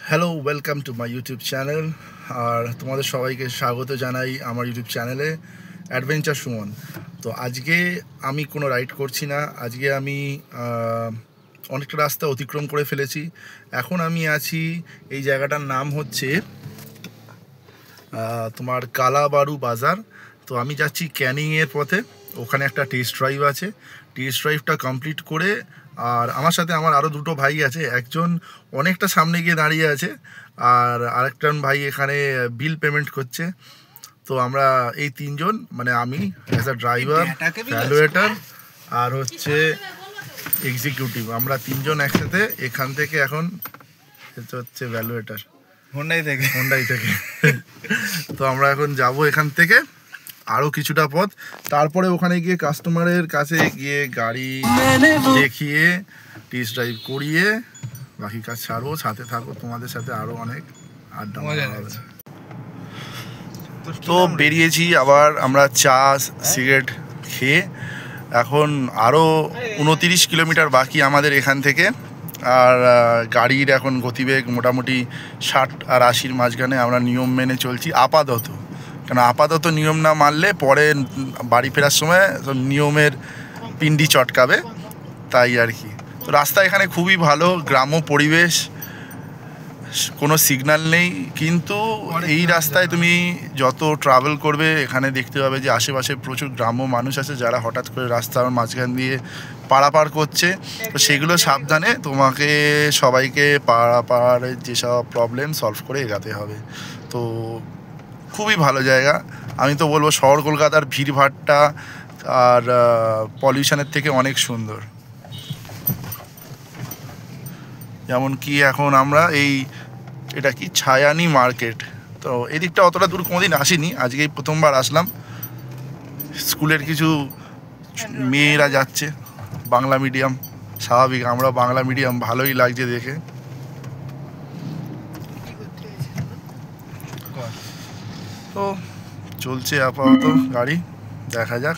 Hello, welcome to my YouTube channel. আর তোমাদের সবাইকে স্বাগত জানাই আমার ইউটিউব চ্যানেলে অ্যাডভেঞ্চার সুমন। তো আজকে আমি কোনো রাইড করছি না, আজকে আমি অনেকটা রাস্তা অতিক্রম করে ফেলেছি। এখন আমি আছি, এই জায়গাটার নাম হচ্ছে তোমার কালাবারু বাজার। তো আমি যাচ্ছি ক্যানিংয়ের পথে, ওখানে একটা টেস্ট ড্রাইভ আছে। টেস্ট ড্রাইভটা কমপ্লিট করে আর আমার সাথে আমার আরও দুটো ভাই আছে, একজন অনেকটা সামনে গিয়ে দাঁড়িয়ে আছে আর আরেকজন ভাই এখানে বিল পেমেন্ট করছে। তো আমরা এই তিনজন, মানে আমি অ্যাজ আ ড্রাইভার, ভ্যালুয়েটার আর হচ্ছে এক্সিকিউটিভ, আমরা তিনজন একসাথে এখান থেকে এখন হচ্ছে ভ্যালুয়েটার হোন্ডাই থেকে তো আমরা এখন যাব এখান থেকে আরও কিছুটা পথ, তারপরে ওখানে গিয়ে কাস্টমারের কাছে গিয়ে গাড়ি দেখিয়ে টেস্ট ড্রাইভ করিয়ে বাকি কাজ ছাড়বো। সাথে থাকো, তোমাদের সাথে আরও অনেক আড্ডা হবে। তো বেরিয়েছি আবার আমরা চা সিগারেট খেয়ে। এখন আরও 29 কিলোমিটার বাকি আমাদের এখান থেকে। আর গাড়ির এখন গতিবেগ মোটামুটি 60 আর 80-র মাঝখানে আমরা নিয়ম মেনে চলছি আপাতত। কেন আপাতত নিয়ম না মানলে পরে বাড়ি ফেরার সময় নিয়মের পিন্ডি চটকাবে, তাই আর কি। তো রাস্তা এখানে খুবই ভালো, গ্রাম্য পরিবেশ, কোনো সিগন্যাল নেই, কিন্তু এই রাস্তায় তুমি যত ট্রাভেল করবে এখানে দেখতে পাবে যে আশেপাশে প্রচুর গ্রাম্য মানুষ আছে যারা হঠাৎ করে রাস্তার মাঝখান দিয়ে পারাপার করছে। তো সেগুলো সাবধানে তোমাকে সবাইকে পারাপারের যেসব প্রবলেম সলভ করে এগাতে হবে। তো খুবই ভালো জায়গা। আমি তো বলবো শহর কলকাতার ভিড়ভাট্টা আর পলিউশনের থেকে অনেক সুন্দর। যেমন কি এখন আমরা এটা কি ছায়ানি মার্কেট, তো এদিকটা অতটা দূর কোনোদিন আসিনি, আজকেই প্রথমবার আসলাম। স্কুলের কিছু মেয়েরা যাচ্ছে, বাংলা মিডিয়াম, স্বাভাবিক আমরা বাংলা মিডিয়াম, ভালোই লাগছে দেখে। তো চলছে আপাতত গাড়ি, দেখা যাক।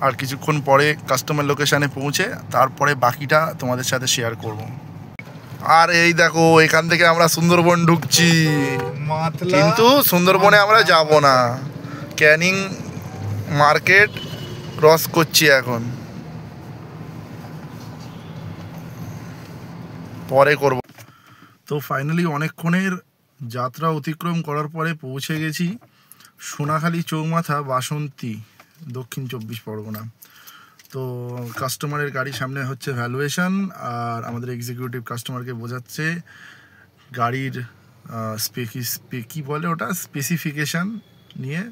আর কিছুক্ষণ পরে কাস্টমার লোকেশানে পৌঁছে তারপরে বাকিটা তোমাদের সাথে শেয়ার করব। আর এই দেখো, এখান থেকে আমরা সুন্দরবন ঢুকছি, কিন্তু সুন্দরবনে আমরা যাব না, ক্যানিং মার্কেট ক্রস করছি এখন, পরে করব। তো ফাইনালি অনেকক্ষণের যাত্রা অতিক্রম করার পরে পৌঁছে গেছি সোনাখালি চৌমাথা, বাসন্তী, দক্ষিণ 24 পরগনা। তো কাস্টমারের গাড়ির সামনে হচ্ছে ভ্যালুয়েশন, আর আমাদের এক্সিকিউটিভ কাস্টমারকে বোঝাচ্ছে গাড়ির কী বলে ওটা, স্পেসিফিকেশান নিয়ে।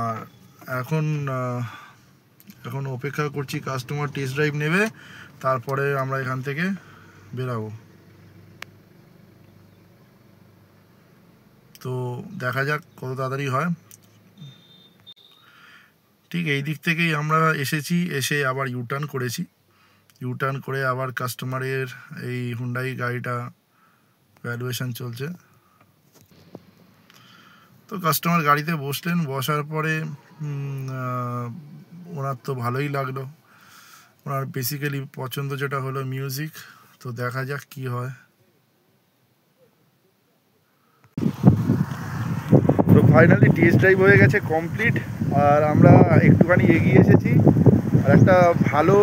আর এখন অপেক্ষা করছি কাস্টমার টেস্ট ড্রাইভ নেবে, তারপরে আমরা এখান থেকে বেরাবো। তো দেখা যাক কত তাড়াতাড়ি হয়। ঠিক এই দিক থেকেই আমরা এসেছি, এসে আবার ইউটার্ন করেছি, ইউটার্ন করে আবার কাস্টমারের এই হুন্ডাই গাড়িটা ভ্যালুয়েশন চলছে। তো কাস্টমার গাড়িতে বসলেন, বসার পরে ওনার তো ভালোই লাগলো, ওনার বেসিক্যালি পছন্দ যেটা হলো মিউজিক। তো দেখা যাক কি হয়। তো ফাইনালি টেস্ট ড্রাইভ হয়ে গেছে কমপ্লিট, আর আমরা একটুখানি এগিয়ে এসেছি আর একটা ভালো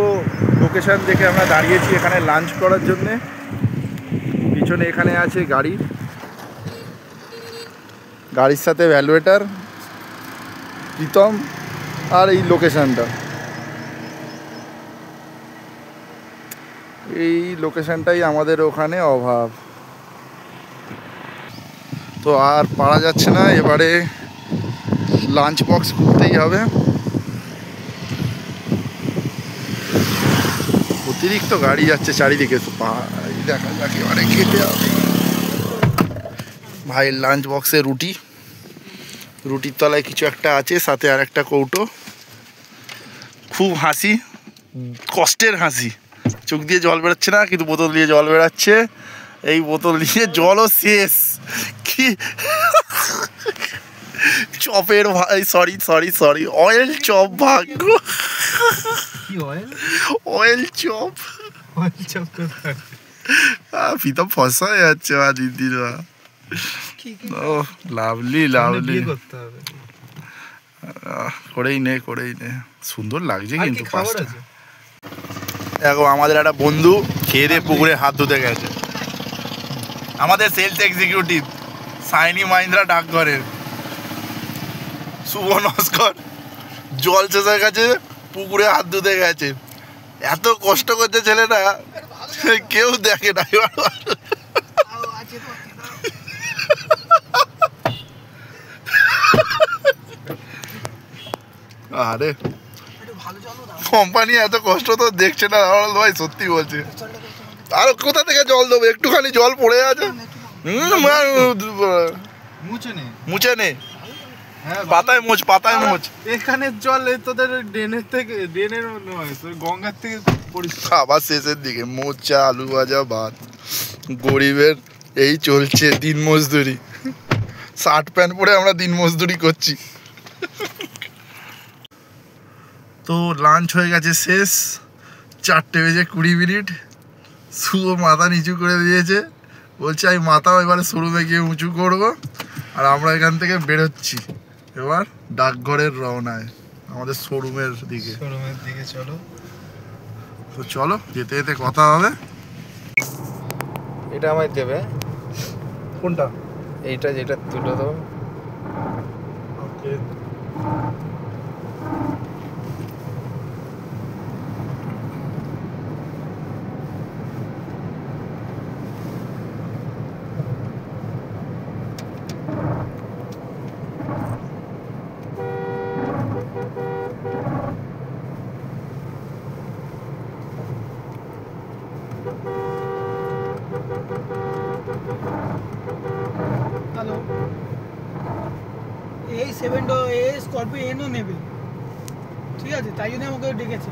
লোকেশান দেখে আমরা দাঁড়িয়েছি এখানে লাঞ্চ করার জন্যে। পিছনে এখানে আছে গাড়ির সাথে ভ্যালুয়েটার, প্রীতম, আর এই লোকেশানটা, এই লোকেশানটাই আমাদের ওখানে অভাব। তো আর পারা যাচ্ছে না, এবারে লাঞ্চ বক্স করতেই হবে। অতিরিক্ত গাড়ি যাচ্ছে চারিদিকে, তো দেখা যাক এবারে খেতে হবে। ভাইয়ের লাঞ্চ বক্সে রুটির তলায় কিছু একটা আছে, সাথে আর একটা কৌটো। খুব হাসি, কষ্টের হাসি, চোখ দিয়ে জল বেরোচ্ছে না, কিন্তু বোতল দিয়ে জল বেরোচ্ছে। এই বোতল দিয়ে জলও শেষ। কি চপের ভাই, সরি অয়েল চপ, ভাগ্য অয়েল চপ প্রীতম ফসা হয়ে যাচ্ছে বা দিদি। ও লাভলি লাভলি, করেই নে। সুন্দর লাগছে কিন্তু পাঁচটা। দেখো আমাদের একটা বন্ধু খেয়ে দিয়ে পুকুরে হাত ধুতে গেছে, আমাদের সেলস এক্সিকিউটিভ সাইনি মাহিন্দ্রা ডাকঘরের শুভ নস্কর জল শেষের কাছে পুকুরে হাত ধুতে গেছে। এত কষ্ট করছে ছেলেটা, কেউ দেখে না। আরে কোম্পানি এত কষ্ট তো দেখছে না ভাই, সত্যি বলছে। আর কোথা থেকে জল দেবো, একটুখানি জল পড়ে আছে, মুছে নে, পাতায় মোচ পাতায় মোচ। এখানের জল তোদের ড্রেনের থেকে, ড্রেনের নয় গঙ্গার থেকে পরিষ্কার। আবার শেষের দিকে মোচা আলু ভাজা ভাত, গরিবের এই চলছে দিন মজদুরি। শার্ট প্যান্ট পরে আমরা দিন মজদুরি করছি। তো লাঞ্চ হয়ে গেছে শেষ, 4:20 শুভ মাথা নিচু করে দিয়েছে, বলছে আমি মাথাও এবারে শোরুমে গিয়ে উঁচু করবো। আর আমরা এখান থেকে বেরোচ্ছি এবার ডাকঘরের রওনায় আমাদের শোরুমের দিকে। চলো, তো চলো যেতে যেতে কথা হবে। এটা আমায় দেবে কোনটা? এইটা, যেটা তুলে দেবো। ওকে। হ্যালো, এই 7 স্করপিও এনও নেবে, ঠিক আছে? তাই জন্য আমাকে ডেকেছে।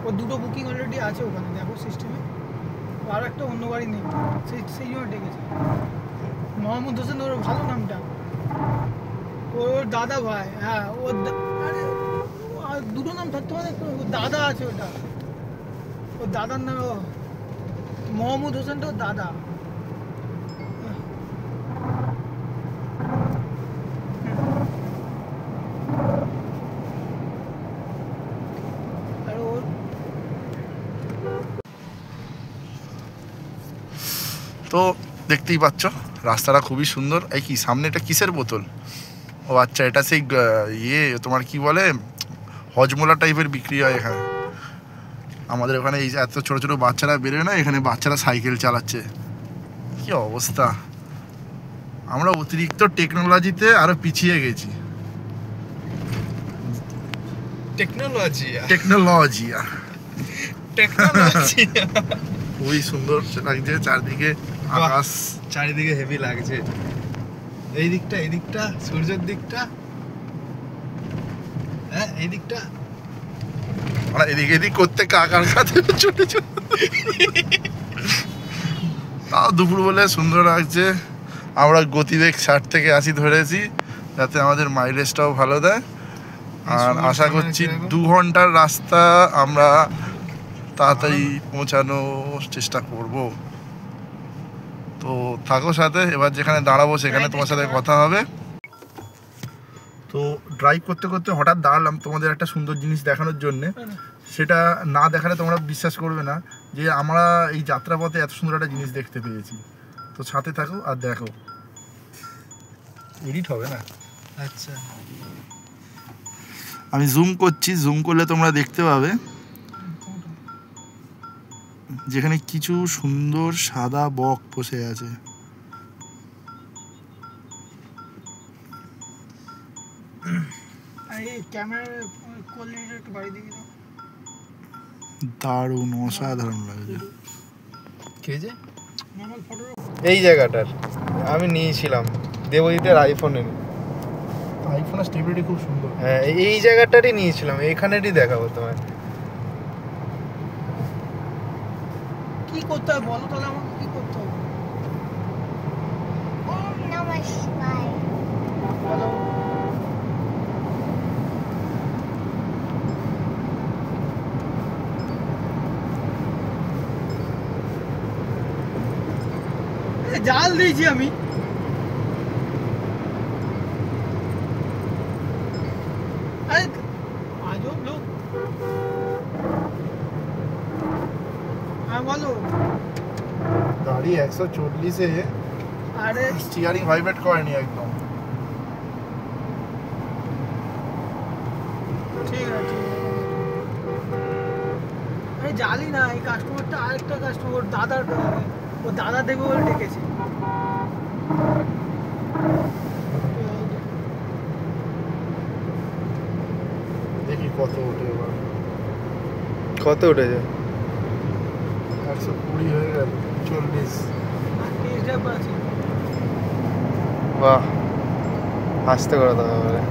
ওর দুটো বুকিং অলরেডি আছে ওখানে, দেখো সিস্টেমে। আর একটা অন্য গাড়ি নেই, সেই জন্য ডেকেছে। মোহাম্মদ হোসেন, ওর ভালো নামটা, ওর দাদা ভাই। হ্যাঁ, ওর আরে আর দুটো নাম থাকতে পারে, ওর দাদা আছে, ওর দাদার নাম মোহাম্মদ হোসেনটা ওর দাদা। তো দেখতেই পাচ্ছ রাস্তাটা খুবই সুন্দর। এই কি সামনে এটা কিসের বোতল? ও আচ্ছা, এটা সেই তোমার কি বলে হজমোলা টাইপের বিক্রি হয় এখানে। আমাদের ওখানে এই এত ছোটো ছোটো বাচ্চারা বেরোয় না, এখানে বাচ্চারা সাইকেল চালাচ্ছে। কি অবস্থা, আমরা অতিরিক্ত টেকনোলজিতে আরো পিছিয়ে গেছি। টেকনোলজি খুবই সুন্দর লাগছে, চারদিকে আকাশ, চারিদিকে হেভি লাগছে। এই দিকটা সূর্যের দিকটা, হ্যাঁ এই দিকটা আমরা এদিক এদিক করতে কাকার সাথে ছোট ছোট। তাও দুপুর বলে সুন্দর লাগছে। আমরা গতিবেগ 60 থেকে 80 ধরেছি, যাতে আমাদের মাইলেজটাও ভালো দেয়। আর আশা করছি 2 ঘন্টার রাস্তা আমরা তাড়াতাড়ি পৌঁছানোর চেষ্টা করব। তো থাকো সাথে, এবার যেখানে দাঁড়াবো সেখানে তোমার সাথে কথা হবে। তো ড্রাইভ করতে করতে হঠাৎ দাঁড়ালাম তোমাদের একটা সুন্দর জিনিস দেখানোর জন্যে। সেটা না দেখালে তোমরা বিশ্বাস করবে না যে আমরা এই যাত্রাপথে এত সুন্দর একটা জিনিস দেখতে পেয়েছি। তো সাথে থাকো আর দেখো। এডিট হবে না? আচ্ছা, আমি জুম করছি, জুম করলে তোমরা দেখতে পাবে যেখানে কিছু সুন্দর সাদা বক বসে আছে। দারুণ, অসাধারণ লাগছে। এই জায়গাটার আমি নিয়েছিলাম দেবজিতের আইফোনের স্টেবিলিটি খুব সুন্দর। হ্যাঁ, এই জায়গাটারই নিয়েছিলাম, এখানেরই দেখাবো তোমার। কি করতে হবে বলো তাহলে, আমাকে কি করতে হবে? ওম নমঃ শিবায়। বলো। জাল দিয়েছি আমি। আরে আজব লোক। হ্যাঁ বলো। গাড়ি 140-এ আরে স্টিয়ারিং ভাইব্রেট করেনি একদম। ঠিক আছে। আরে জালি না, এই কাস্টমারটা আরেকটা কাস্টমার দাদার, ও দাদা দেবে বলে ডেকেছে। দেখি কত ওঠে এবার। কত উঠেছে? 120 হয়ে গেল, 40। আর টেস্ট ড্রাইভ আছে। বাহ, আসতে করে দাও এবারে।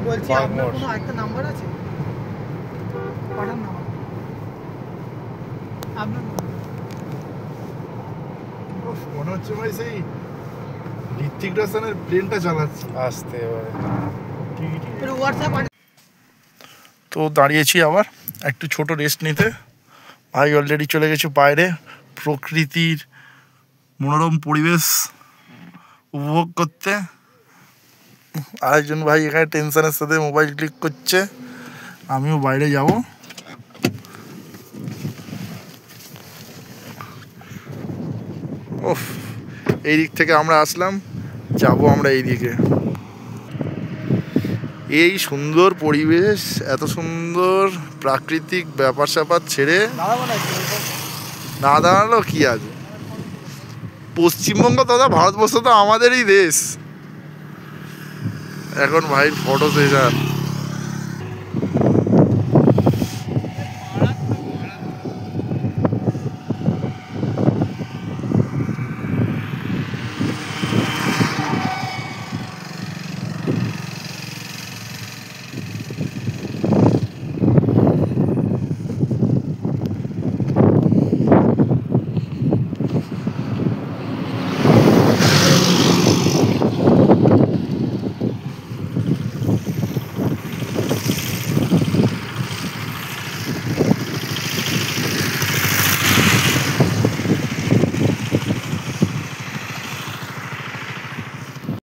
বলছি Five আপনার more. কোনো আরেকটা নাম্বার আছে? পাঠান নাম্বার আপনার। মনে হচ্ছে ভাই সেই ঋত্বিক রোশনের প্লেনটা চালাচ্ছি। আসতে এবারে। হোয়াটসঅ্যাপ। তো দাঁড়িয়েছি আবার একটু ছোট রেস্ট নিতে। ভাই অলরেডি চলে গেছে বাইরে প্রকৃতির মনোরম পরিবেশ উপভোগ করতে। আরেকজন ভাই এখানে টেনশনের সাথে মোবাইল ক্লিক করছে, আমিও বাইরে যাব। ওফ, এই দিক থেকে আমরা আসলাম, যাব আমরা এই দিকে। এই সুন্দর পরিবেশ, এত সুন্দর প্রাকৃতিক ব্যাপার স্যাপার ছেড়ে না দাঁড়ালো কি আছে। পশ্চিমবঙ্গ তথা ভারতবর্ষ তো আমাদেরই দেশ। এখন ভাই ফটো সেশন।